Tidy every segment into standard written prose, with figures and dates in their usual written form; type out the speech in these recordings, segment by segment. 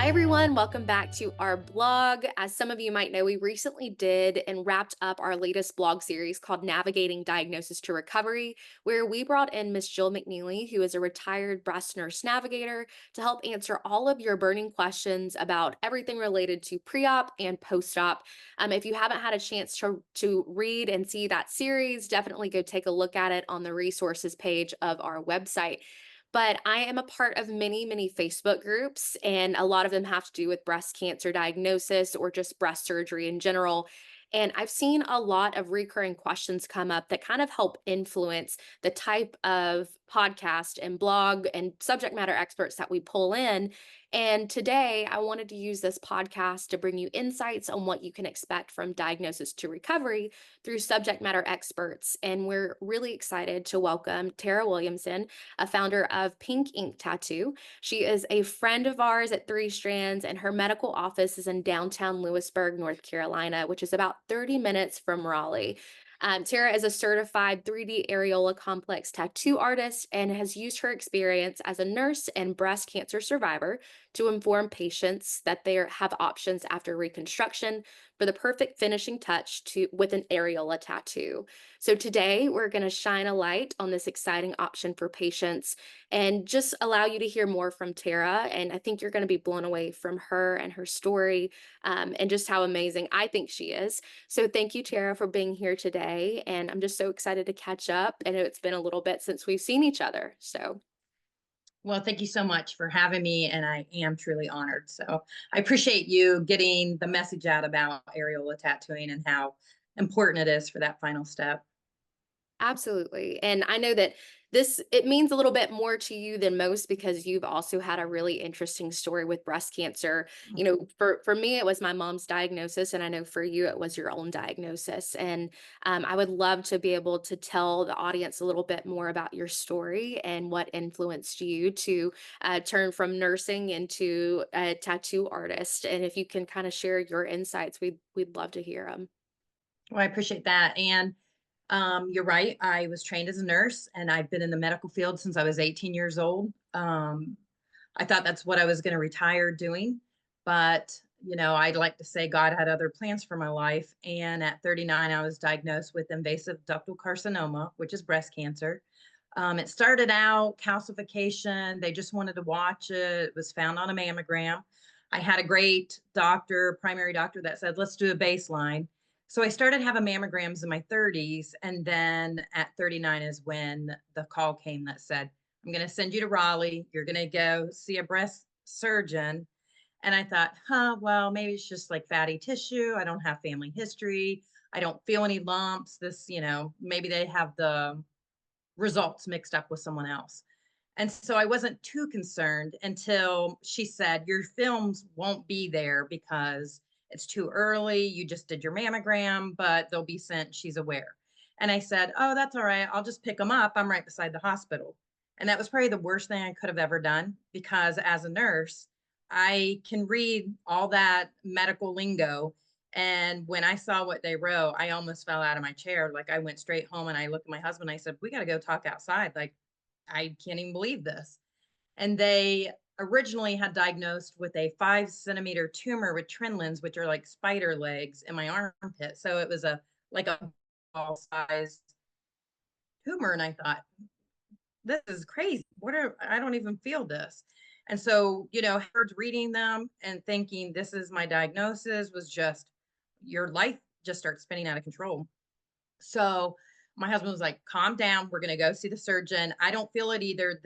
Hi, everyone. Welcome back to our blog. As some of you might know, we recently did and wrapped up our latest blog series called Navigating Diagnosis to Recovery, where we brought in Miss Jill McNeely, who is a retired breast nurse navigator, to help answer all of your burning questions about everything related to pre op and post op. If you haven't had a chance to read and see that series, definitely go take a look at it on the resources page of our website. But I am a part of many, many Facebook groups, and a lot of them have to do with breast cancer diagnosis or just breast surgery in general. And I've seen a lot of recurring questions come up that kind of help influence the type of podcast and blog and subject matter experts that we pull in. And today I wanted to use this podcast to bring you insights on what you can expect from diagnosis to recovery through subject matter experts. And we're really excited to welcome Tara Williamson, a founder of Pink Ink Tattoo. She is a friend of ours at Three Strands, and her medical office is in downtown Lewisburg, North Carolina, which is about 30 minutes from Raleigh. Tara is a certified 3D areola complex tattoo artist and has used her experience as a nurse and breast cancer survivor to inform patients that they have options after reconstruction for the perfect finishing touch with an areola tattoo. So today we're going to shine a light on this exciting option for patients and just allow you to hear more from Tara. And I think you're going to be blown away from her and her story, and just how amazing I think she is. So thank you, Tara, for being here today. And I'm just so excited to catch up. I know it's been a little bit since we've seen each other. So Well, thank you so much for having me, and I am truly honored. So I appreciate you getting the message out about areola tattooing and how important it is for that final step. absolutely. And I know that it means a little bit more to you than most because you've also had a really interesting story with breast cancer. You know, for me, it was my mom's diagnosis, and I know for you, it was your own diagnosis. And I would love to be able to tell the audience a little bit more about your story and what influenced you to turn from nursing into a tattoo artist. And if you can kind of share your insights, we'd love to hear them. Well, I appreciate that. And you're right. I was trained as a nurse, and I've been in the medical field since I was 18 years old. I thought that's what I was going to retire doing, but I'd like to say God had other plans for my life. And at 39, I was diagnosed with invasive ductal carcinoma, which is breast cancer. It started out calcification. They just wanted to watch it. It was found on a mammogram. I had a great doctor, primary doctor, that said, let's do a baseline. So I started having mammograms in my 30s. And then at 39 is when the call came that said, I'm going to send you to Raleigh. You're going to go see a breast surgeon. And I thought, well, maybe it's just like fatty tissue. I don't have family history. I don't feel any lumps. Maybe they have the results mixed up with someone else. And so I wasn't too concerned until she said, your films won't be there because it's too early. You just did your mammogram, but they'll be sent. She's aware. And I said, oh, that's all right. I'll just pick them up. I'm right beside the hospital. And that was probably the worst thing I could have ever done because as a nurse, I can read all that medical lingo. And when I saw what they wrote, I almost fell out of my chair. Like I went straight home and I looked at my husband. I said, we got to go talk outside. Like, I can't even believe this. And they originally had diagnosed with a 5 centimeter tumor with trinlins, which are like spider legs in my armpit. So it was a ball sized tumor. And I thought, this is crazy. I don't even feel this. And so, reading them and thinking this is my diagnosis was just your life just starts spinning out of control. So my husband was like, calm down. We're going to go see the surgeon. I don't feel it either.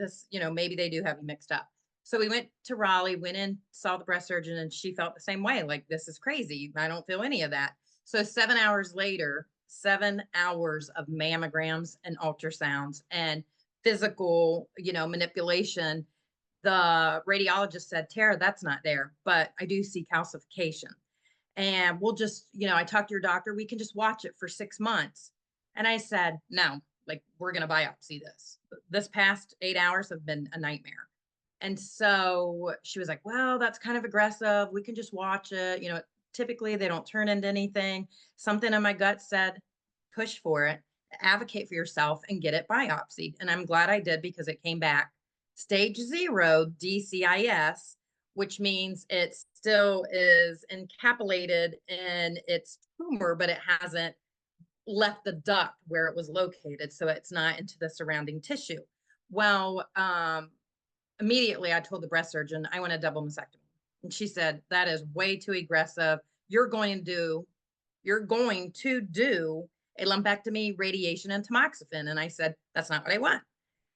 Maybe they do have you mixed up. So we went to Raleigh, went in, saw the breast surgeon, and she felt the same way. Like, this is crazy. I don't feel any of that. So 7 hours later, 7 hours of mammograms and ultrasounds and physical, manipulation. The radiologist said, Tara, that's not there, but I do see calcification. And we'll just, I talked to your doctor, we can just watch it for 6 months. And I said, no, like we're going to biopsy this. This past 8 hours have been a nightmare. And so she was like, well, that's kind of aggressive. We can just watch it. Typically they don't turn into anything. Something in my gut said, push for it, advocate for yourself and get it biopsied. And I'm glad I did because it came back stage 0 DCIS, which means it still is encapsulated in its tumor, but it hasn't left the duct where it was located. So it's not into the surrounding tissue. Well, immediately I told the breast surgeon, I want a double mastectomy. And she said, that is way too aggressive. You're going to do, you're going to do a lumpectomy, radiation, and tamoxifen. And I said, that's not what I want.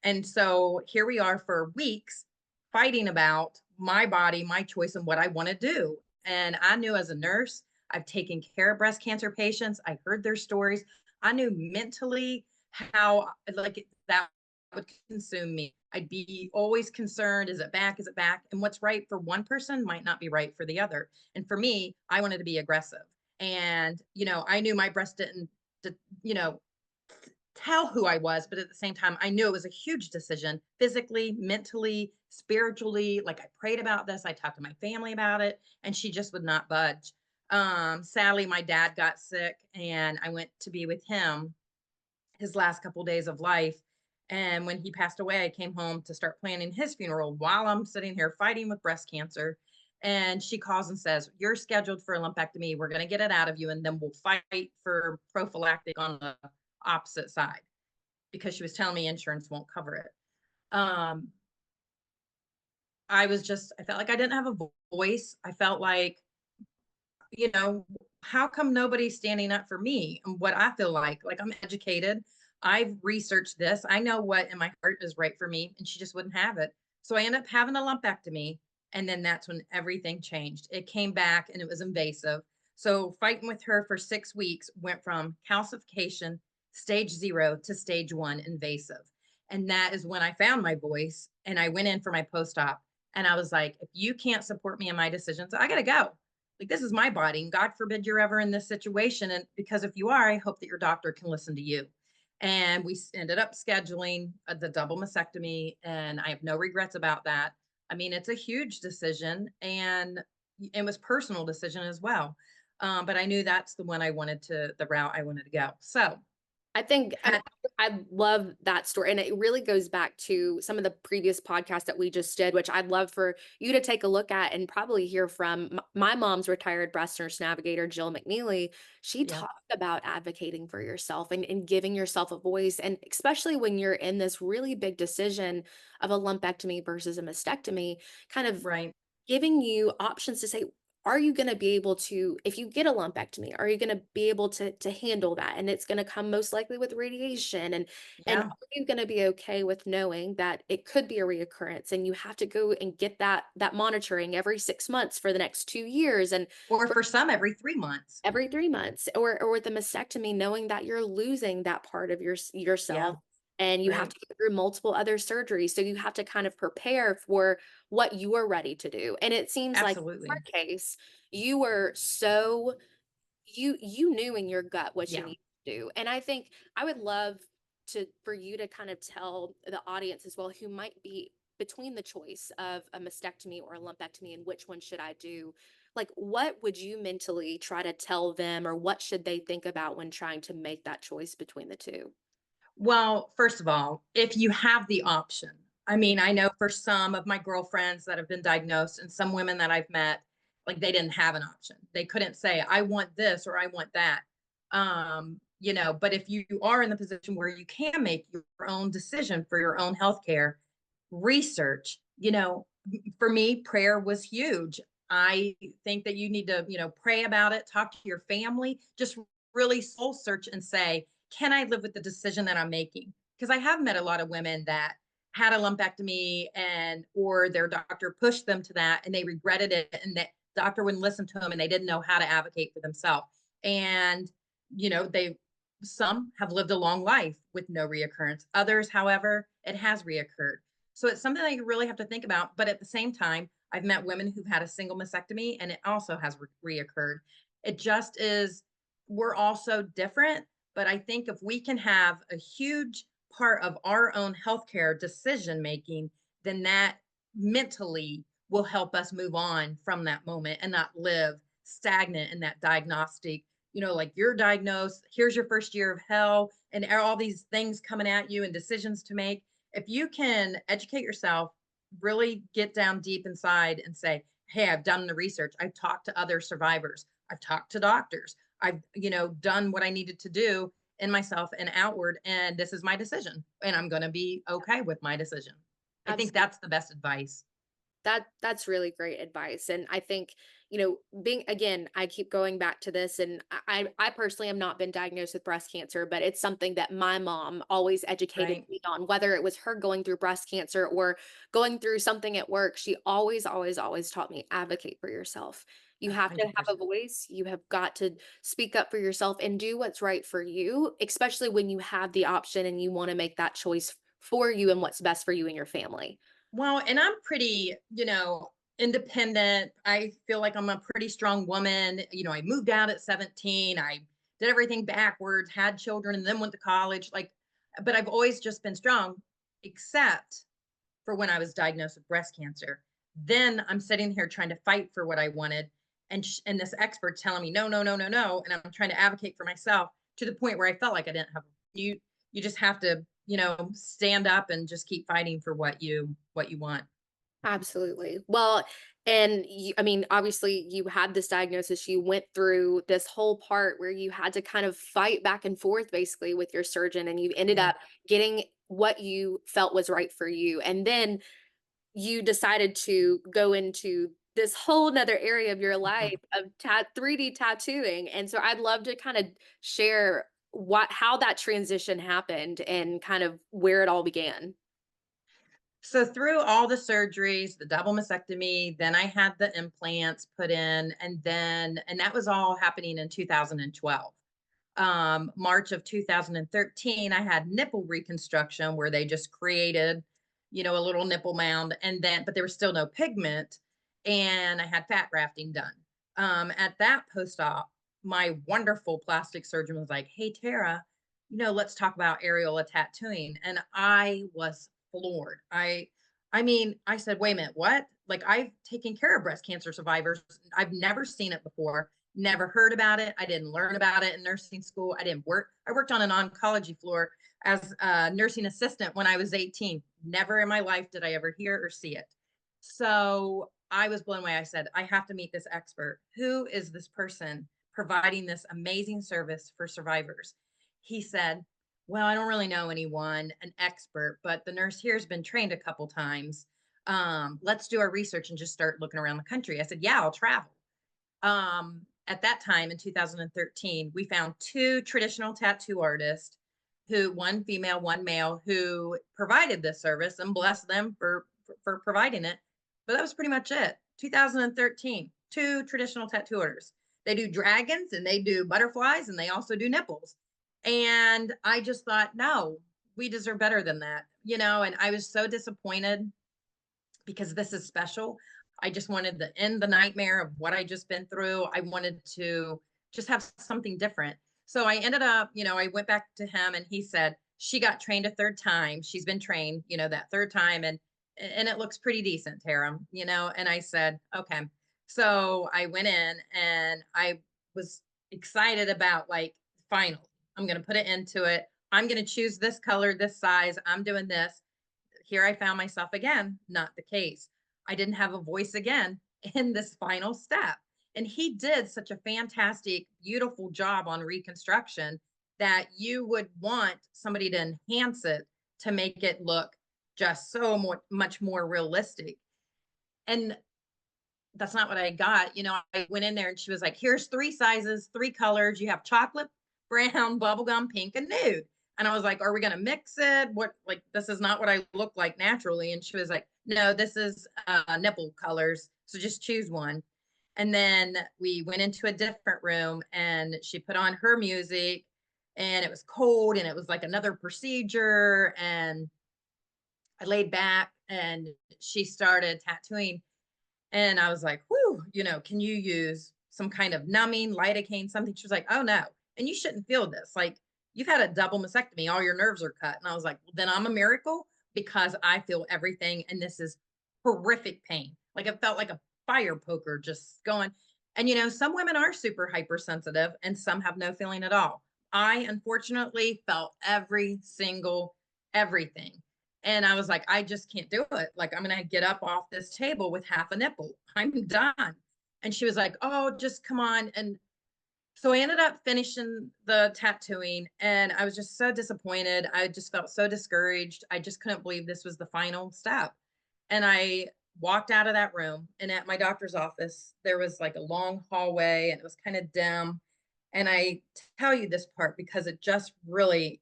And so here we are for weeks fighting about my body, my choice, and what I want to do. And I knew as a nurse, I've taken care of breast cancer patients. I heard their stories. I knew mentally how like that would consume me. I'd be always concerned, is it back? Is it back? And what's right for one person might not be right for the other. And for me, I wanted to be aggressive. And, I knew my breast didn't, you know, tell who I was, but at the same time, I knew it was a huge decision physically, mentally, spiritually. Like I prayed about this, I talked to my family about it, and she just would not budge. Sadly, my dad got sick, and I went to be with him his last couple days of life. And when he passed away, I came home to start planning his funeral while I'm sitting here fighting with breast cancer. And she calls and says, you're scheduled for a lumpectomy. We're going to get it out of you, and then we'll fight for prophylactic on the opposite side, because she was telling me insurance won't cover it. Um, I felt like I didn't have a voice. I felt like, you know, how come nobody's standing up for me and what I feel like I'm educated. I've researched this. I know what in my heart is right for me, and she just wouldn't have it. So I ended up having a lumpectomy. And then that's when everything changed. It came back and it was invasive. So fighting with her for 6 weeks went from calcification, stage 0 to stage 1 invasive. And that is when I found my voice and I went in for my post-op. And I was like, if you can't support me in my decisions, I got to go. Like, this is my body. And God forbid you're ever in this situation. And because if you are, I hope that your doctor can listen to you. And we ended up scheduling the double mastectomy. And I have no regrets about that. I mean, it's a huge decision, and it was personal decision as well. But I knew that's the route I wanted to go. So I mean, had, I love that story. And it really goes back to some of the previous podcasts that we just did, which I'd love for you to take a look at and probably hear from my mom's retired breast nurse navigator, Jill McNeely. She yeah, talked about advocating for yourself and giving yourself a voice. And especially when you're in this really big decision of a lumpectomy versus a mastectomy, kind of right. giving you options to say, are you going to be able to, if you get a lumpectomy, are you going to be able to handle that? And it's going to come most likely with radiation. And Yeah. are you going to be okay with knowing that it could be a reoccurrence and you have to go and get that monitoring every 6 months for the next 2 years, and Or for for some, every 3 months. every 3 months, or with the mastectomy, knowing that you're losing that part of Yeah. yourself, and you have Right. to go through multiple other surgeries. So you have to kind of prepare for what you are ready to do. And it seems like in Absolutely. your case, you were so you knew in your gut what you Yeah. need to do. And I think I would love to for you to kind of tell the audience as well, who might be between the choice of a mastectomy or a lumpectomy and which one should I do, like what would you mentally try to tell them, or what should they think about when trying to make that choice between the two? Well, first of all, if you have the option, I mean, I know for some of my girlfriends that have been diagnosed and some women that I've met, like they didn't have an option. They couldn't say, I want this or I want that. But if you are in the position where you can make your own decision for your own health care, research, for me, prayer was huge. I think that you need to, pray about it, talk to your family, just really soul search and say, can I live with the decision that I'm making? Because I have met a lot of women that had a lumpectomy or their doctor pushed them to that and they regretted it, and that doctor wouldn't listen to them and they didn't know how to advocate for themselves. And, they some have lived a long life with no reoccurrence. Others, however, it has reoccurred. So it's something that you really have to think about. But at the same time, I've met women who've had a single mastectomy and it also has reoccurred. It just is, we're all so different. But I think if we can have a huge part of our own healthcare decision making, then that mentally will help us move on from that moment and not live stagnant in that diagnostic, like you're diagnosed, here's your first year of hell, and all these things coming at you and decisions to make. If you can educate yourself, really get down deep inside and say, hey, I've done the research. I've talked to other survivors. I've talked to doctors. I've, done what I needed to do in myself and outward. And this is my decision. And I'm going to be okay with my decision. I think Absolutely. that's the best advice. That's really great advice, and I think, being again, I keep going back to this, and I personally have not been diagnosed with breast cancer, but it's something that my mom always educated Right. me on, whether it was her going through breast cancer or going through something at work. She always, always, always taught me, advocate for yourself. You A have to hundred have a percent. voice. You have got to speak up for yourself and do what's right for you, especially when you have the option and you want to make that choice for you and what's best for you and your family. Well, and I'm pretty, independent. I feel like I'm a pretty strong woman. I moved out at 17. I did everything backwards, had children, and then went to college. But I've always just been strong, except for when I was diagnosed with breast cancer. Then I'm sitting here trying to fight for what I wanted. And this expert telling me, no, no, no, no, no. And I'm trying to advocate for myself to the point where I felt like I didn't have you just have to, stand up and just keep fighting for what you want. Absolutely. Well, and I mean, obviously, you had this diagnosis. You went through this whole part where you had to kind of fight back and forth basically with your surgeon, and you ended Yeah. up getting what you felt was right for you. And then you decided to go into this whole nother area of your life Mhm. of 3D tattooing. And so I'd love to kind of share how that transition happened and kind of where it all began. So through all the surgeries, the double mastectomy, then I had the implants put in, and that was all happening in 2012. March of 2013, I had nipple reconstruction where they just created, a little nipple mound, but there was still no pigment, and I had fat grafting done. At that post-op, my wonderful plastic surgeon was like, "Hey, Tara, let's talk about areola tattooing," and I was floored. I mean, I said, "Wait a minute, what?" Like I've taken care of breast cancer survivors. I've never seen it before. Never heard about it. I didn't learn about it in nursing school. I didn't work. I worked on an oncology floor as a nursing assistant when I was 18. Never in my life did I ever hear or see it. So I was blown away. I said, I have to meet this expert. Who is this person providing this amazing service for survivors? He said, well, I don't really know anyone, an expert, but the nurse here has been trained a couple times. Let's do our research and just start looking around the country. I said, yeah, I'll travel. At that time in 2013, we found two traditional tattoo artists one female, one male, who provided this service, and bless them for providing it. But that was pretty much it. 2013, two traditional tattoo artists. They do dragons and they do butterflies and they also do nipples. And I just thought, no, we deserve better than that, and I was so disappointed because this is special. I just wanted to end the nightmare of what I just been through. I wanted to just have something different. So I ended up, I went back to him and he said, she got trained a third time. She's been trained, that third time, and it looks pretty decent, Tara, and I said, okay. So I went in and I was excited about like, finally, I'm going to put it into it. I'm going to choose this color, this size. I'm doing this. Here I found myself again, not the case. I didn't have a voice again in this final step. And he did such a fantastic, beautiful job on reconstruction that you would want somebody to enhance it to make it look just much more realistic. And that's not what I got. I went in there and she was like, here's three sizes, three colors. You have chocolate, brown, bubblegum, pink, and nude. And I was like, are we going to mix it? What, like, this is not what I look like naturally. And she was like, no, this is nipple colors. So just choose one. And then we went into a different room and she put on her music and it was cold and it was like another procedure. And I laid back and she started tattooing and I was like, whew, can you use some kind of numbing, lidocaine, something? She was like, oh no. And you shouldn't feel this. Like, you've had a double mastectomy, all your nerves are cut. And I was like, well, then I'm a miracle because I feel everything. And this is horrific pain. Like, it felt like a fire poker just going. And, some women are super hypersensitive and some have no feeling at all. I unfortunately felt every single everything. And I was like, I just can't do it. Like, I'm going to get up off this table with half a nipple. I'm done. And she was like, oh, just come on. And so I ended up finishing the tattooing and I was just so disappointed. I just felt so discouraged. I just couldn't believe this was the final step. And I walked out of that room, and at my doctor's office, there was like a long hallway and it was kind of dim. And I tell you this part because it just really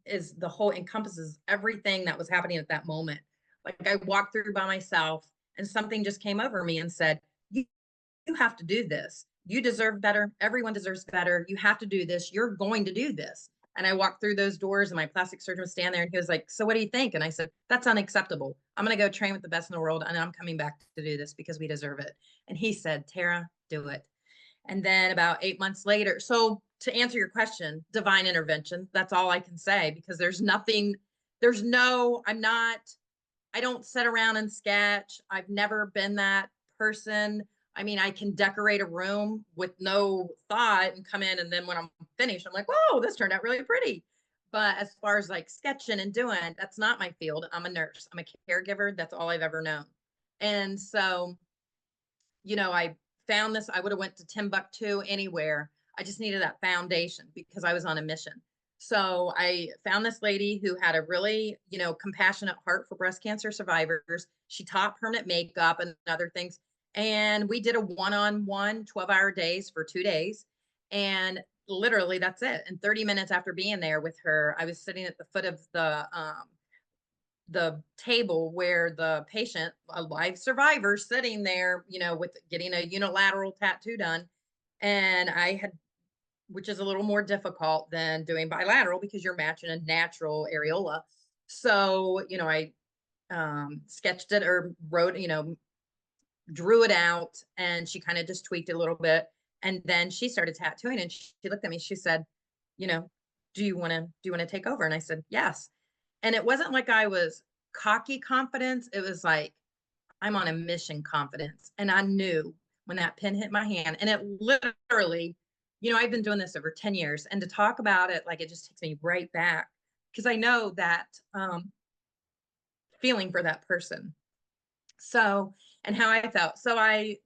is the whole encompasses everything that was happening at that moment. Like I walked through by myself and something just came over me and said, you have to do this. You deserve better. Everyone deserves better. You have to do this. You're going to do this. And I walked through those doors and my plastic surgeon was standing there and he was like, so what do you think? And I said, that's unacceptable. I'm going to go train with the best in the world and I'm coming back to do this because we deserve it. And he said, Tara, do it. And then about 8 months later, so to answer your question, divine intervention, that's all I can say because there's nothing, there's no, I'm not, I don't sit around and sketch. I've never been that person. I mean, I can decorate a room with no thought and come in, and then when I'm finished, I'm like, whoa, this turned out really pretty. But as far as like sketching and doing, that's not my field. I'm a nurse, I'm a caregiver. That's all I've ever known. And so, I found this. I would have went to Timbuktu anywhere. I just needed that foundation because I was on a mission. So I found this lady who had a really, compassionate heart for breast cancer survivors. She taught permanent makeup and other things. And we did a one-on-one 12-hour days for 2 days. And literally that's it. And 30 minutes after being there with her, I was sitting at the foot of the table where the patient, a live survivor, sitting there, with getting a unilateral tattoo done. And I had, which is a little more difficult than doing bilateral because you're matching a natural areola. So, I sketched it or wrote, drew it out, and she kind of just tweaked it a little bit. And then she started tattooing and she looked at me, she said, you know, do you want to take over? And I said, yes. And it wasn't like I was cocky confidence. It was like, I'm on a mission confidence. And I knew when that pen hit my hand, and it literally, I've been doing this over 10 years. And to talk about it, like it just takes me right back because I know that feeling for that person. So, and how I felt. So I,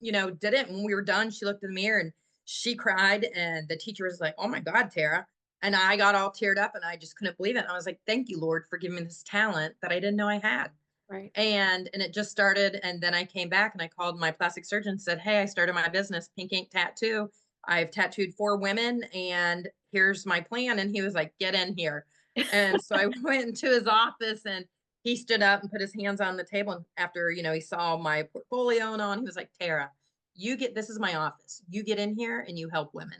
did it. When we were done, she looked in the mirror and she cried. And the teacher was like, oh my God, Tara. And I got all teared up and I just couldn't believe it. And I was like, thank you, Lord, for giving me this talent that I didn't know I had. Right. And it just started. And then I came back and I called my plastic surgeon and said, hey, I started my business, Pink Ink Tattoo. I've tattooed 4 women and here's my plan. And he was like, get in here. And so I went into his office and he stood up and put his hands on the table. And after, he saw my portfolio and on, he was like, Tara, this is my office. You get in here and you help women.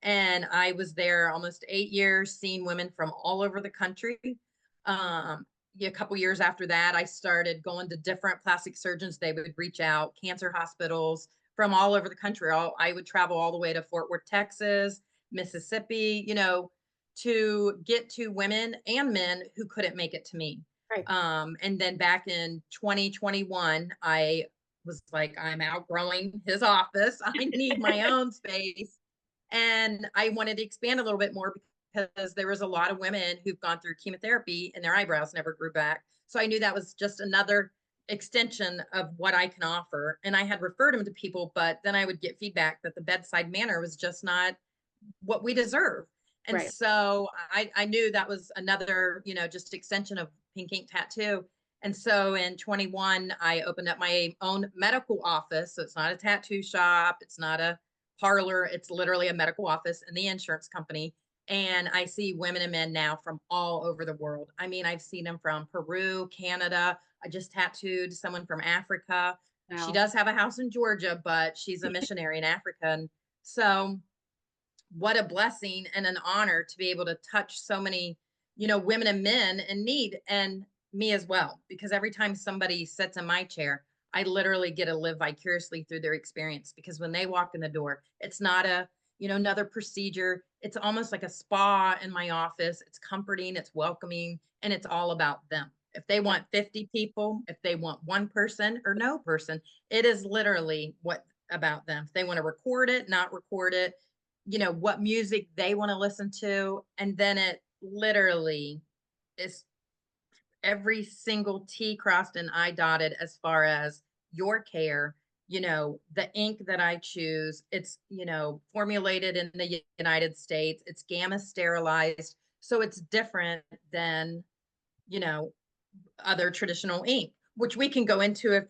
And I was there almost 8 years, seeing women from all over the country. A couple years after that, I started going to different plastic surgeons. They would reach out, cancer hospitals from all over the country. I would travel all the way to Fort Worth, Texas, Mississippi, to get to women and men who couldn't make it to me. Right. And then back in 2021, I was like, I'm outgrowing his office. I need my own space. And I wanted to expand a little bit more because there was a lot of women who've gone through chemotherapy and their eyebrows never grew back. So I knew that was just another extension of what I can offer. And I had referred them to people, but then I would get feedback that the bedside manner was just not what we deserve. And Right. so I knew that was another, just extension of Pink Ink Tattoo. And so in 21, I opened up my own medical office. So it's not a tattoo shop. It's not a parlor. It's literally a medical office in the insurance company. And I see women and men now from all over the world. I mean, I've seen them from Peru, Canada. I just tattooed someone from Africa. She Wow. does have a house in Georgia, but she's a missionary in Africa. And so what a blessing and an honor to be able to touch so many, women and men in need, and me as well. Because every time somebody sits in my chair, I literally get to live vicariously through their experience. Because when they walk in the door, it's not another procedure. It's almost like a spa in my office. It's comforting, it's welcoming, and it's all about them. If they want 50 people, if they want one person or no person, it is literally what about them. If they want to record it, not record it, what music they want to listen to. And then it literally is every single T crossed and I dotted as far as your care. The ink that I choose, it's, formulated in the United States, it's gamma sterilized. So it's different than, you know, other traditional ink, which we can go into if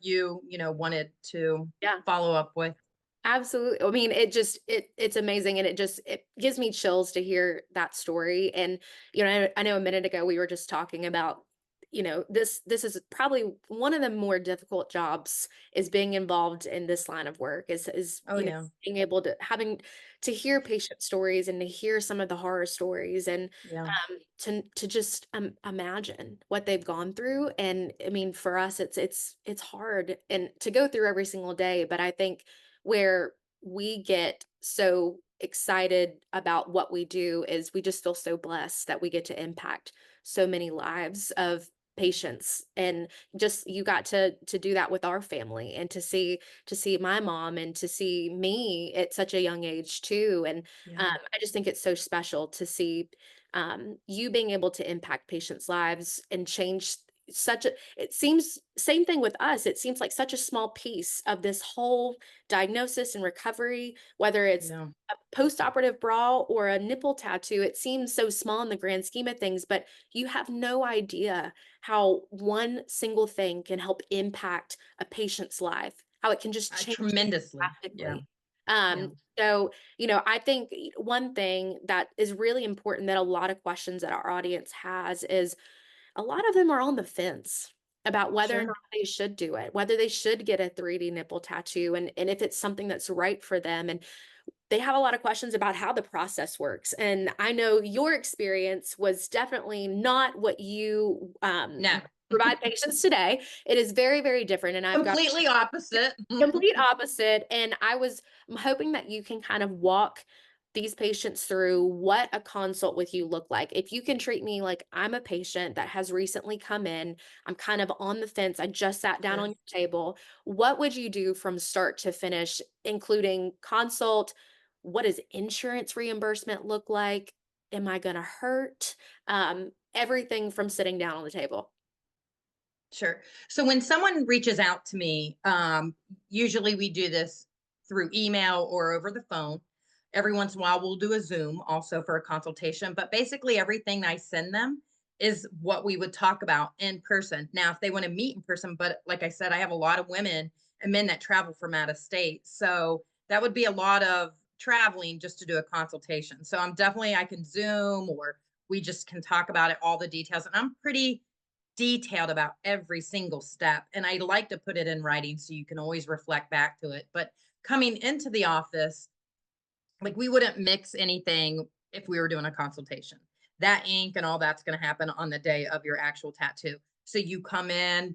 wanted to Yeah. follow up with. Absolutely. I mean, it's amazing, and it gives me chills to hear that story. And I know a minute ago we were just talking about, this is probably one of the more difficult jobs, is being involved in this line of work, is Oh yeah. being able to having to hear patient stories and to hear some of the horror stories, and Yeah. to just imagine what they've gone through. And I mean, for us, it's hard and to go through every single day. But I think where we get so excited about what we do is we just feel so blessed that we get to impact so many lives of patients. And just you got to do that with our family, and to see my mom and to see me at such a young age too. And Yeah. I just think it's so special to see you being able to impact patients' lives and change such a it seems same thing with us. It seems like such a small piece of this whole diagnosis and recovery, whether it's Yeah. a post-operative bra or a nipple tattoo. It seems so small in the grand scheme of things, but you have no idea how one single thing can help impact a patient's life, how it can just change things Tremendously. Yeah. drastically. Yeah. So, I think one thing that is really important, that a lot of questions that our audience has, is a lot of them are on the fence about whether or not Sure. they should do it, whether they should get a 3D nipple tattoo, and if it's something that's right for them. And they have a lot of questions about how the process works. And I know your experience was definitely not what you No. provide patients today. It is very, very different. And I've got Completely opposite. complete opposite. And I'm hoping that you can kind of walk these patients through what a consult with you look like. If you can treat me like I'm a patient that has recently come in, I'm kind of on the fence, I just sat down on Sure. your table. What would you do from start to finish, including consult? What does insurance reimbursement look like? Am I going to hurt? Everything from sitting down on the table. Sure. So when someone reaches out to me, usually we do this through email or over the phone. Every once in a while, we'll do a Zoom also for a consultation. But basically, everything I send them is what we would talk about in person. Now, if they want to meet in person, but like I said, I have a lot of women and men that travel from out of state. So that would be a lot of traveling just to do a consultation. So I can Zoom, or we just can talk about it, all the details. And I'm pretty detailed about every single step. And I like to put it in writing so you can always reflect back to it. But coming into the office, like, we wouldn't mix anything if we were doing a consultation. That ink and all that's going to happen on the day of your actual tattoo. So you come in,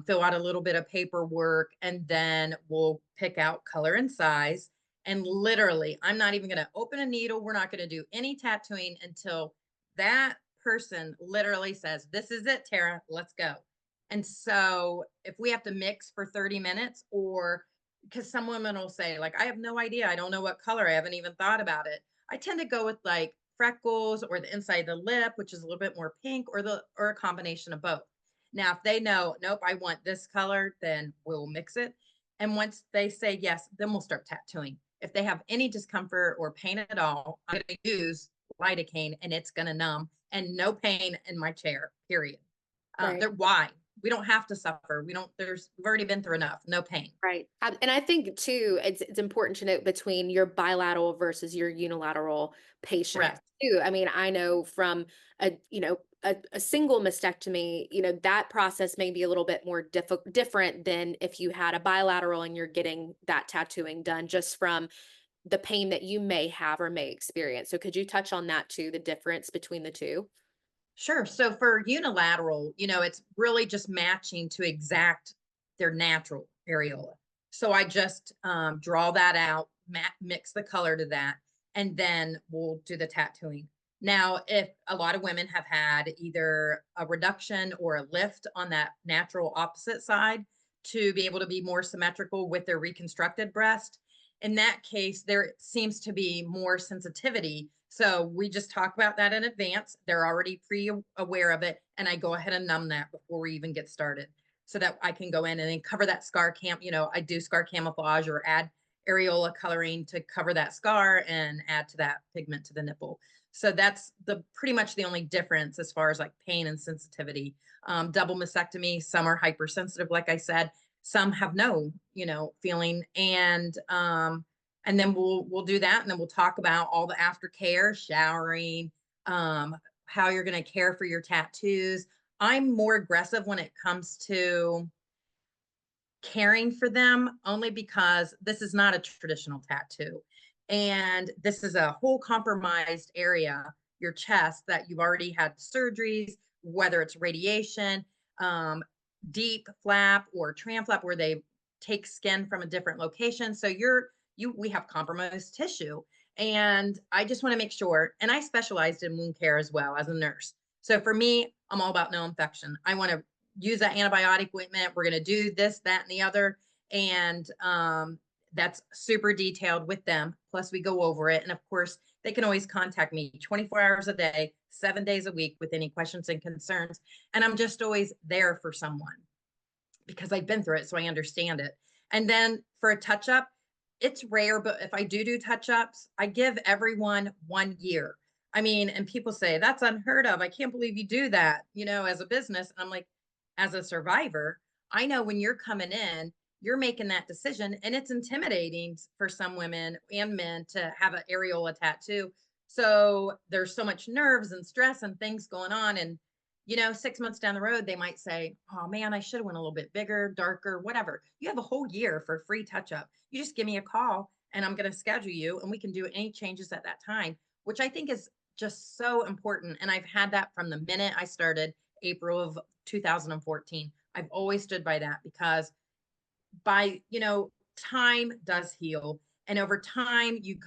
fill out a little bit of paperwork, and then we'll pick out color and size. And literally, I'm not even going to open a needle. We're not going to do any tattooing until that person literally says, "This is it, Tara, let's go." And so if we have to mix for 30 minutes, or because some women will say, like, "I have no idea. I don't know what color. I haven't even thought about it." I tend to go with like freckles or the inside of the lip, which is a little bit more pink, or a combination of both. Now, if they know, nope, I want this color, then we'll mix it. And once they say yes, then we'll start tattooing. If they have any discomfort or pain at all, I'm going to use lidocaine, and it's going to numb, and no pain in my chair, period. Right. They're why we don't have to suffer. We've already been through enough. No pain. Right. And I think too, it's important to note between your bilateral versus your unilateral patients Correct. too. I mean, I know from a single mastectomy, that process may be a little bit more different than if you had a bilateral and you're getting that tattooing done, just from the pain that you may have or may experience. So could you touch on that too, the difference between the two? Sure. So for unilateral, it's really just matching to exact their natural areola. So I just draw that out, mix the color to that, and then we'll do the tattooing. Now, if a lot of women have had either a reduction or a lift on that natural opposite side to be able to be more symmetrical with their reconstructed breast, In that case, there seems to be more sensitivity. So we just talk about that in advance. They're already pre-aware of it. And I go ahead and numb that before we even get started so that I can go in and then cover that scar I do scar camouflage or add areola coloring to cover that scar and add to that pigment to the nipple. So that's the pretty much the only difference as far as like pain and sensitivity. Double mastectomy, some are hypersensitive, like I said, some have no, feeling. And then we'll do that. And then we'll talk about all the aftercare, showering, how you're going to care for your tattoos. I'm more aggressive when it comes to caring for them only because this is not a traditional tattoo. And this is a whole compromised area, your chest, that you've already had surgeries, whether it's radiation, deep flap or tram flap, where they take skin from a different location. So we have compromised tissue. And I just want to make sure, and I specialized in wound care as well as a nurse. So for me, I'm all about no infection. I want to use that antibiotic ointment. We're going to do this, that, and the other. And that's super detailed with them. Plus, we go over it. And of course, they can always contact me 24 hours a day, 7 days a week with any questions and concerns. And I'm just always there for someone because I've been through it, so I understand it. And then for a touch up, it's rare, but if I do touch ups, I give everyone 1 year. I mean, and people say that's unheard of. I can't believe you do that, as a business. And I'm like, as a survivor, I know when you're coming in, you're making that decision, and it's intimidating for some women and men to have an areola tattoo. So there's so much nerves and stress and things going on. And 6 months down the road, they might say, oh man, I should have went a little bit bigger, darker, whatever. You have a whole year for a free touch up. You just give me a call and I'm going to schedule you and we can do any changes at that time, which I think is just so important. And I've had that from the minute I started, April of 2014. I've always stood by that because time does heal. And over time, you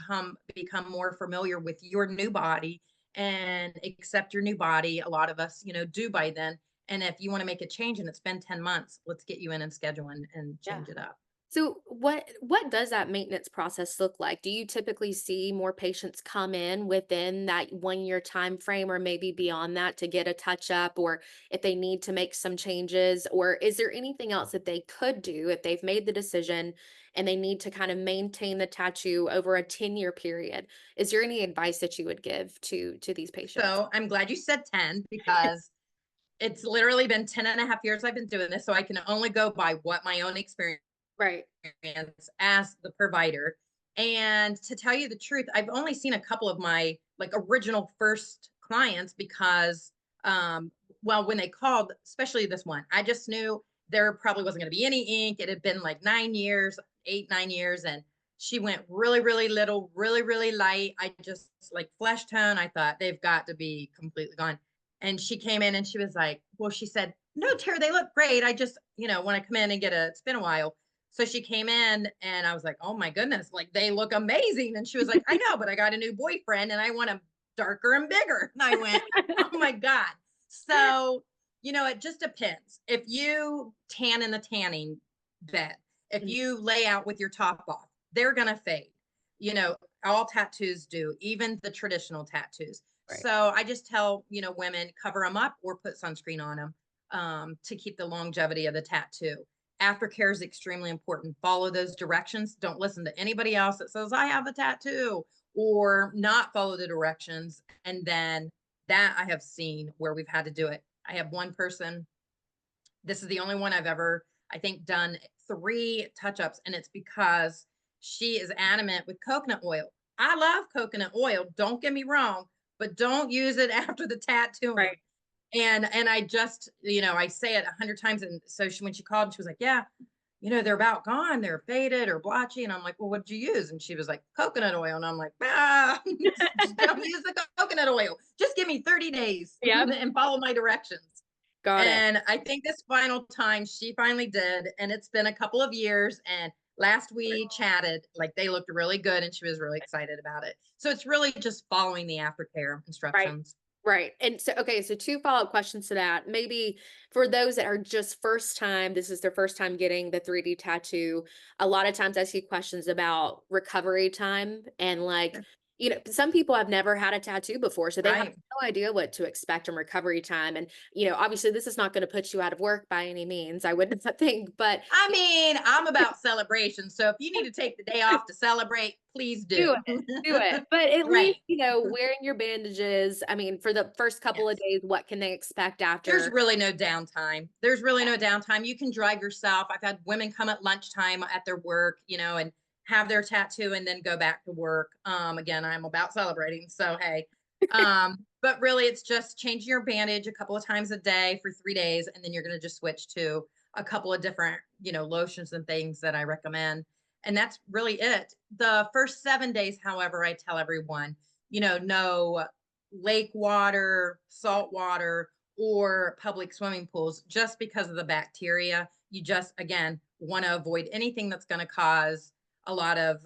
become more familiar with your new body and accept your new body. A lot of us, do by then. And if you want to make a change and it's been 10 months, let's get you in and schedule and Yeah. change it up. So what does that maintenance process look like? Do you typically see more patients come in within that 1 year time frame or maybe beyond that to get a touch up or if they need to make some changes? Or is there anything else that they could do if they've made the decision and they need to kind of maintain the tattoo over a 10-year period? Is there any advice that you would give to these patients? So I'm glad you said 10 because it's literally been 10 and a half years I've been doing this. So I can only go by what my own experience Right. as the provider. And to tell you the truth, I've only seen a couple of my like original first clients because, well, when they called, especially this one, I just knew there probably wasn't going to be any ink. It had been like 9 years, 8, 9 years. And she went really, really little, really, really light. I just like flesh tone. I thought they've got to be completely gone. And she came in and she was like, well, she said, no, Tara, they look great. I just, want to come in and it's been a while. So she came in and I was like, oh my goodness, like they look amazing. And she was like, I know, but I got a new boyfriend and I want them darker and bigger. And I went, oh my God. So, it just depends. If you tan in the tanning bed, if Mhm. you lay out with your top off, they're going to fade. You know, all tattoos do, even the traditional tattoos. Right. So I just tell, women cover them up or put sunscreen on them to keep the longevity of the tattoo. Aftercare is extremely important. Follow those directions. Don't listen to anybody else that says, I have a tattoo, or not follow the directions. And then that I have seen where we've had to do it. I have one person, this is the only one I've ever, I think, done 3 touch ups. And it's because she is adamant with coconut oil. I love coconut oil. Don't get me wrong, but don't use it after the tattooing. Right. And I just, I say it 100 times. And so when she called, she was like, yeah, they're about gone. They're faded or blotchy. And I'm like, well, what'd you use? And she was like, coconut oil. And I'm like, just don't use the coconut oil. Just give me 30 days Yep. and follow my directions. Got it. And I think this final time she finally did. And it's been a couple of years. And last we chatted, like they looked really good and she was really excited about it. So it's really just following the aftercare Right. instructions. Right. And so, okay, so two follow-up questions to that. Maybe for those that are just first time, this is their first time getting the 3D tattoo. A lot of times I see questions about recovery time and like, Sure. some people have never had a tattoo before, so they have Right. no idea what to expect in recovery time. And, obviously this is not going to put you out of work by any means. I would not think, but I mean, I'm about celebration. So if you need to take the day off to celebrate, please do do. it, do it. But at least, Right. wearing your bandages, I mean, for the first couple of Yes. days, what can they expect There's after? really no downtime. There's really no downtime. You can drive yourself. I've had women come at lunchtime at their work, and have their tattoo and then go back to work. Again, I'm about celebrating. So, hey, but really it's just changing your bandage a couple of times a day for 3 days. And then you're going to just switch to a couple of different, lotions and things that I recommend. And that's really it. The first 7 days, however, I tell everyone, no lake water, salt water, or public swimming pools just because of the bacteria. You just, again, want to avoid anything that's going to cause a lot of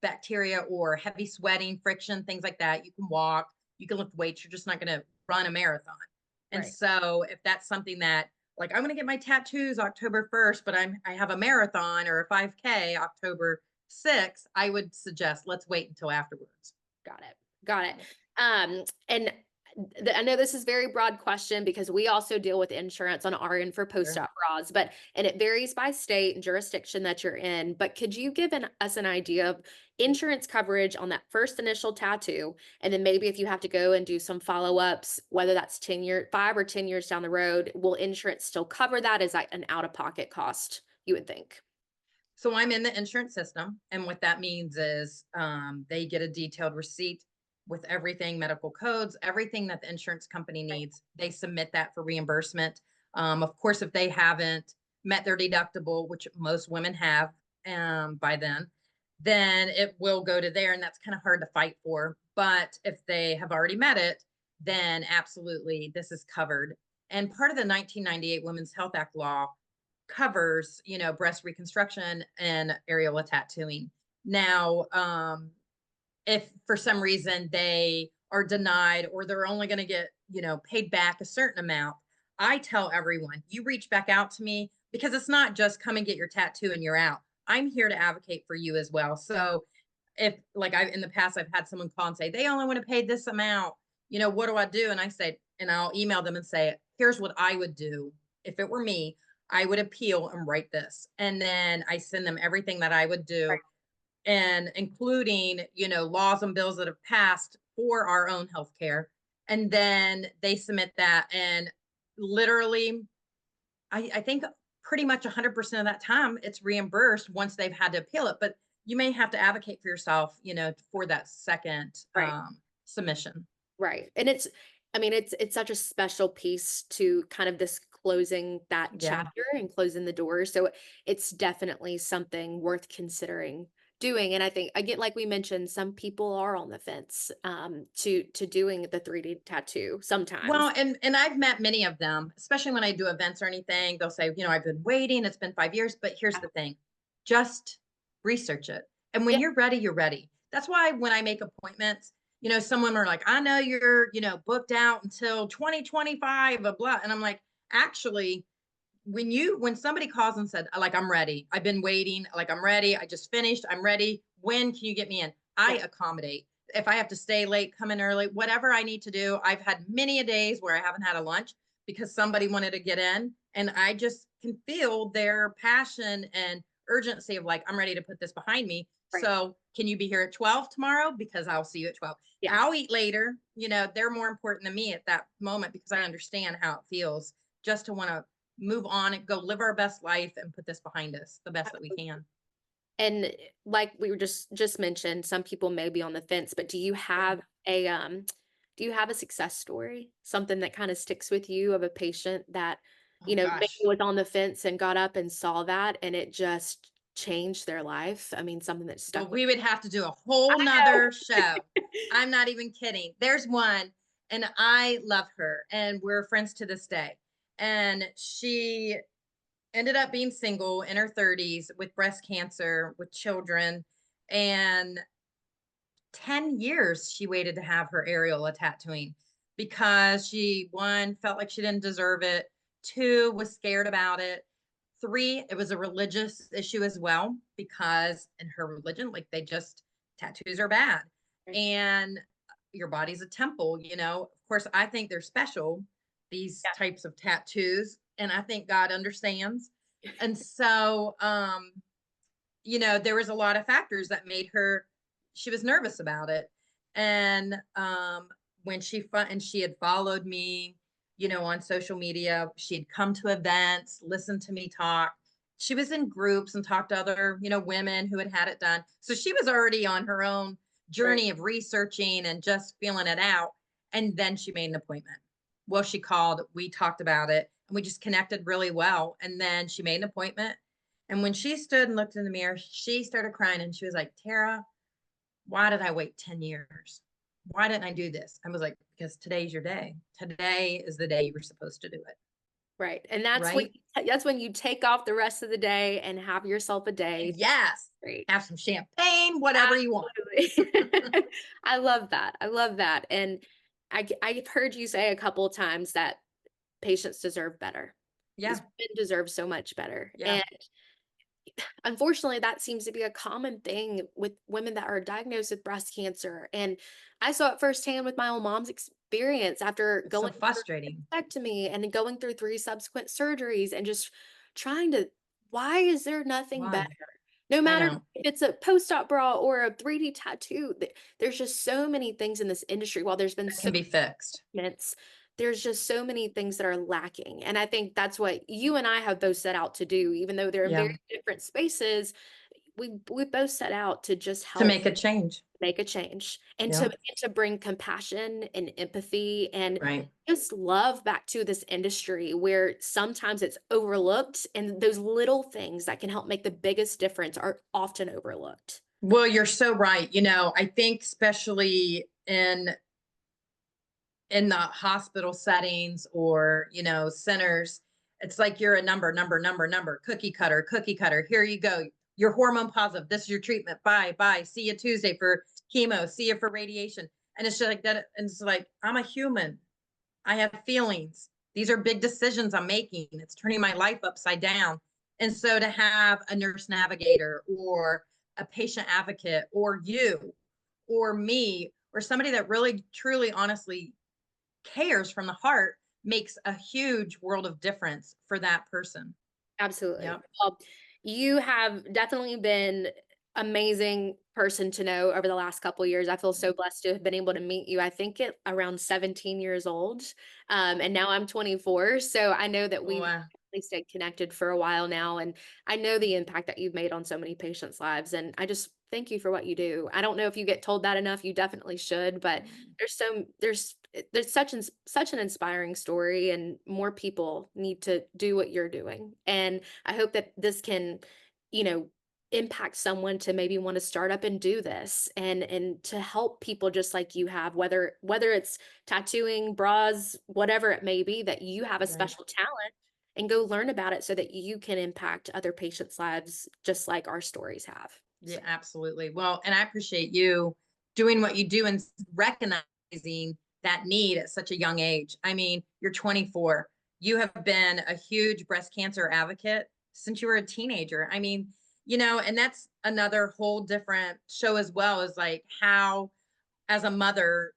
bacteria or heavy sweating, friction, things like that. You can walk, you can lift weights. You're just not going to run a marathon. And Right. so, if that's something that, like, I'm going to get my tattoos October 1st, but I have a marathon or a 5K October 6th, I would suggest let's wait until afterwards. Got it. Got it. And I know this is very broad question because we also deal with insurance on our end for Sure. post-op bras, and it varies by state and jurisdiction that you're in. But could you give us an idea of insurance coverage on that first initial tattoo, and then maybe if you have to go and do some follow-ups, whether that's 5 or 10 years down the road, will insurance still cover that? Is that an out-of-pocket cost? You would think. So I'm in the insurance system, and what that means is they get a detailed receipt with everything, medical codes, everything that the insurance company Right. needs. They submit that for reimbursement. Of course, if they haven't met their deductible, which most women have by then it will go to there, and that's kind of hard to fight for. But if they have already met it, then absolutely this is covered. And part of the 1998 Women's Health Act law covers, breast reconstruction and areola tattooing. Now, if for some reason they are denied or they're only going to get, paid back a certain amount, I tell everyone, you reach back out to me because it's not just come and get your tattoo and you're out. I'm here to advocate for you as well. So if like I in the past I've had someone call and say they only want to pay this amount, what do I do? And I say, and I'll email them and say, here's what I would do if it were me. I would appeal and write this. And then I send them everything that I would Right. do, and including, laws and bills that have passed for our own healthcare. And then they submit that. And literally, I think pretty much 100% of that time it's reimbursed once they've had to appeal it. But you may have to advocate for yourself, for that second Right. submission. Right. And I mean, it's such a special piece to kind of this closing that Yeah. chapter and closing the door. So it's definitely something worth considering doing. And I think again, like we mentioned, some people are on the fence to doing the 3D tattoo sometimes. Well, and I've met many of them, especially when I do events or anything. They'll say, I've been waiting, it's been 5 years. But here's Yeah. the thing, just research it. And when Yeah. you're ready, you're ready. That's why when I make appointments, someone are like, I know you're, booked out until 2025, blah, blah. And I'm like, actually, when somebody calls and said, like, I'm ready, I've been waiting, like, I'm ready, I just finished, I'm ready, when can you get me in? I Yeah. accommodate. If I have to stay late, come in early, whatever I need to do. I've had many a days where I haven't had a lunch because somebody wanted to get in, and I just can feel their passion and urgency of, like, I'm ready to put this behind me. Right. So can you be here at 12 tomorrow, because I'll see you at 12. Yeah. I'll eat later. They're more important than me at that moment because I understand how it feels just to want to move on and go live our best life and put this behind us the best that we can. And like we were just mentioned, some people may be on the fence, but Sure. do you have a success story? Something that kind of sticks with you of a patient that, Oh maybe gosh. was on the fence and got up and saw that and it just changed their life? I mean, something that Well, stuck with we would have to do a whole I nother show. know. I'm not even kidding. There's one, and I love her, and we're friends to this day. And she ended up being single in her 30s with breast cancer, with children. And 10 years she waited to have her areola tattooing. because she, one, felt like she didn't deserve it, two, was scared about it, three, it was a religious issue as well, because in her religion, like they just, tattoos are bad. Right. And your body's a temple, you know. Of course, I think they're special, these Yeah. types of tattoos, and I think God understands. And so, you know, there was a lot of factors that made her, she was nervous about it. And when and she had followed me, you know, on social media, she'd come to events, listen to me talk. She was in groups and talked to other, you know, women who had had it done. So she was already on her own Right. journey of researching and just feeling it out. And then she made an appointment. Well, she called, we talked about it, and we just connected really well. And then she made an appointment, and when she stood and looked in the mirror, she started crying and she was like, Tara, why did I wait 10 years? Why didn't I do this? I was like, because today's your day. Today is the day you were supposed to do it. Right. And Right? that's when you take off the rest of the day and have yourself a day. Yes. Great. Have some champagne, whatever you want. Absolutely. I love that. I love that. And I've heard you say a couple of times that patients deserve better. These Yeah. women deserve so much better. Yeah. And unfortunately, that seems to be a common thing with women that are diagnosed with breast cancer. And I saw it firsthand with my own mom's experience after It's so going through frustrating. a mastectomy and then going through 3 subsequent surgeries and just trying to, why is there nothing better? Why? No I matter know. if it's a post-op bra or a 3D tattoo, there's just so many things in this industry. While there's been That so can be fixed. many, there's just so many things that are lacking. And I think that's what you and I have both set out to do, even though they're in Yeah. very different spaces. We both set out to just To help make a change. make a change Yeah. and to bring compassion and empathy and Right. just love back to this industry where sometimes it's overlooked, and those little things that can help make the biggest difference are often overlooked. Well, you're so right. You know, I think especially in the hospital settings, or, you know, centers, it's like you're a number, cookie cutter, here you go, you're hormone positive, this is your treatment, bye, see you Tuesday for chemo, see you for radiation. And it's just like that. And it's like, I'm a human, I have feelings, these are big decisions I'm making, it's turning my life upside down. And so to have a nurse navigator or a patient advocate or you or me or somebody that really truly honestly cares from the heart makes a huge world of difference for that person. Absolutely. Yep. Well, you have definitely been amazing person to know over the last couple of years. I feel so blessed to have been able to meet you. I think at around 17 years old. And now I'm 24. So I know that we've Wow. really stayed connected for a while now. And I know the impact that you've made on so many patients' lives. And I just thank you for what you do. I don't know if you get told that enough. You definitely should, but there's such an inspiring story, and more people need to do what you're doing. And I hope that this can, you know, impact someone to maybe want to start up and do this, and to help people just like you have, whether it's tattooing, bras, whatever it may be, that you have a Right. special talent, and go learn about it so that you can impact other patients' lives just like our stories have. Yeah, absolutely. Well, and I appreciate you doing what you do and recognizing that need at such a young age. I mean, you're 24. You have been a huge breast cancer advocate since you were a teenager. I mean, you know, and that's another whole different show as well, is like how, as a mother,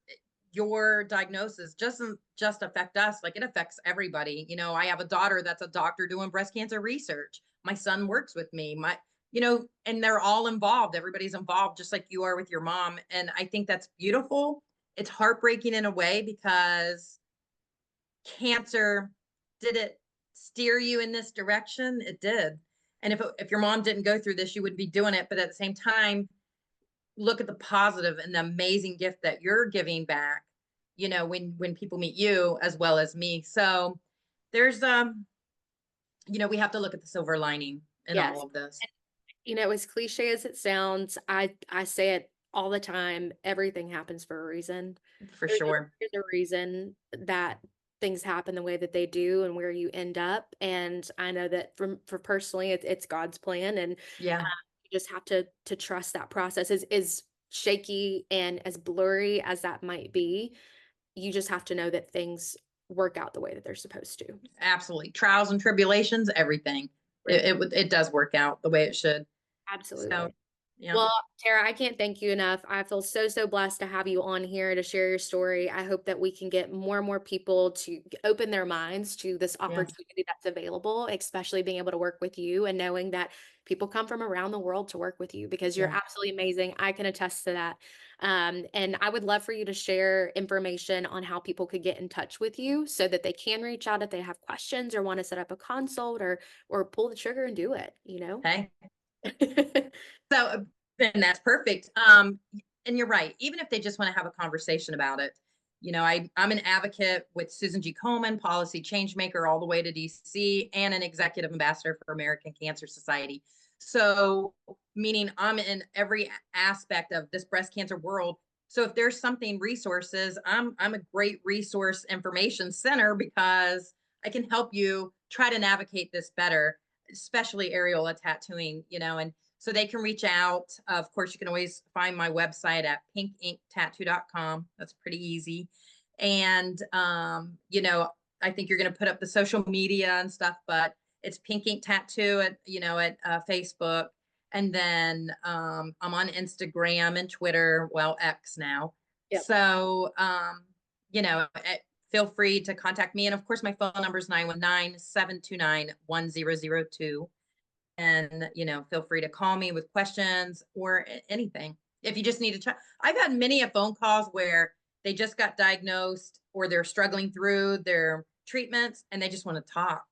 your diagnosis doesn't just affect us, like it affects everybody. You know, I have a daughter that's a doctor doing breast cancer research. My son works with me. My, you know, and they're all involved. Everybody's involved, just like you are with your mom. And I think that's beautiful. It's heartbreaking in a way, because cancer, did it steer you in this direction? It did. And if your mom didn't go through this, you wouldn't be doing it. But at the same time, look at the positive and the amazing gift that you're giving back, you know, when people meet you as well as me. So there's you know, we have to look at the silver lining in Yes. all of this. You know, as cliche as it sounds, I say it all the time. Everything happens for a reason. For sure. There's a reason that things happen the way that they do and where you end up. And I know that for personally, it's God's plan, and Yeah. you just have to trust that process is shaky and as blurry as that might be. you just have to know that things work out the way that they're supposed to. Absolutely. Trials and tribulations, everything. Right. It does work out the way it should. So, Absolutely. yeah, Well, Tara, I can't thank you enough. I feel so, so blessed to have you on here to share your story. I hope that we can get more and more people to open their minds to this yes, opportunity that's available, especially being able to work with you and knowing that people come from around the world to work with you because you're yeah. absolutely amazing. I can attest to that. And I would love for you to share information on how people could get in touch with you so that they can reach out if they have questions or want to set up a consult or pull the trigger and do it, you know? Okay. So, then that's perfect. And you're right. Even if they just want to have a conversation about it, I'm an advocate with Susan G. Komen, policy change maker, all the way to DC, and an executive ambassador for American Cancer Society. So, meaning I'm in every aspect of this breast cancer world. So, if there's something resources, I'm a great resource information center because I can help you try to navigate this better, especially areola tattooing, and so they can reach out. Of course, you can always find my website at pinkinktattoo.com. That's pretty easy. And, I think you're going to put up the social media and stuff, but it's Pink Ink Tattoo at Facebook. And then I'm on Instagram and Twitter, well, X now. Yep. So, feel free to contact me. And of course, my phone number is 919-729-1002. And feel free to call me with questions or anything if you just need to chat. I've had many a phone calls where they just got diagnosed or they're struggling through their treatments and they just want to talk,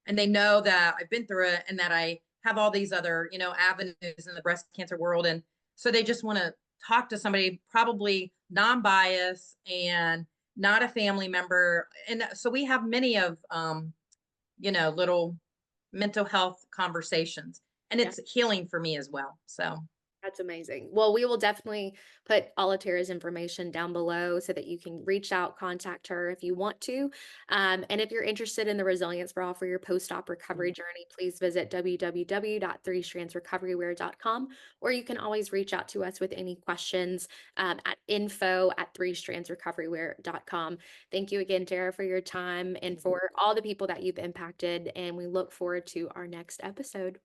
and they know that I've been through it and that I have all these other avenues in the breast cancer world, and so they just want to talk to somebody probably non-biased and not a family member. And so we have many of little mental health conversations, and Yeah. it's healing for me as well. So, That's amazing. Well, we will definitely put all of Tara's information down below so that you can reach out, contact her if you want to. And if you're interested in the resilience bra for your post-op recovery journey, please visit www.threestrandsrecoverywear.com, or you can always reach out to us with any questions at info@threestrandsrecoverywear.com. Thank you again, Tara, for your time and for all the people that you've impacted. And we look forward to our next episode.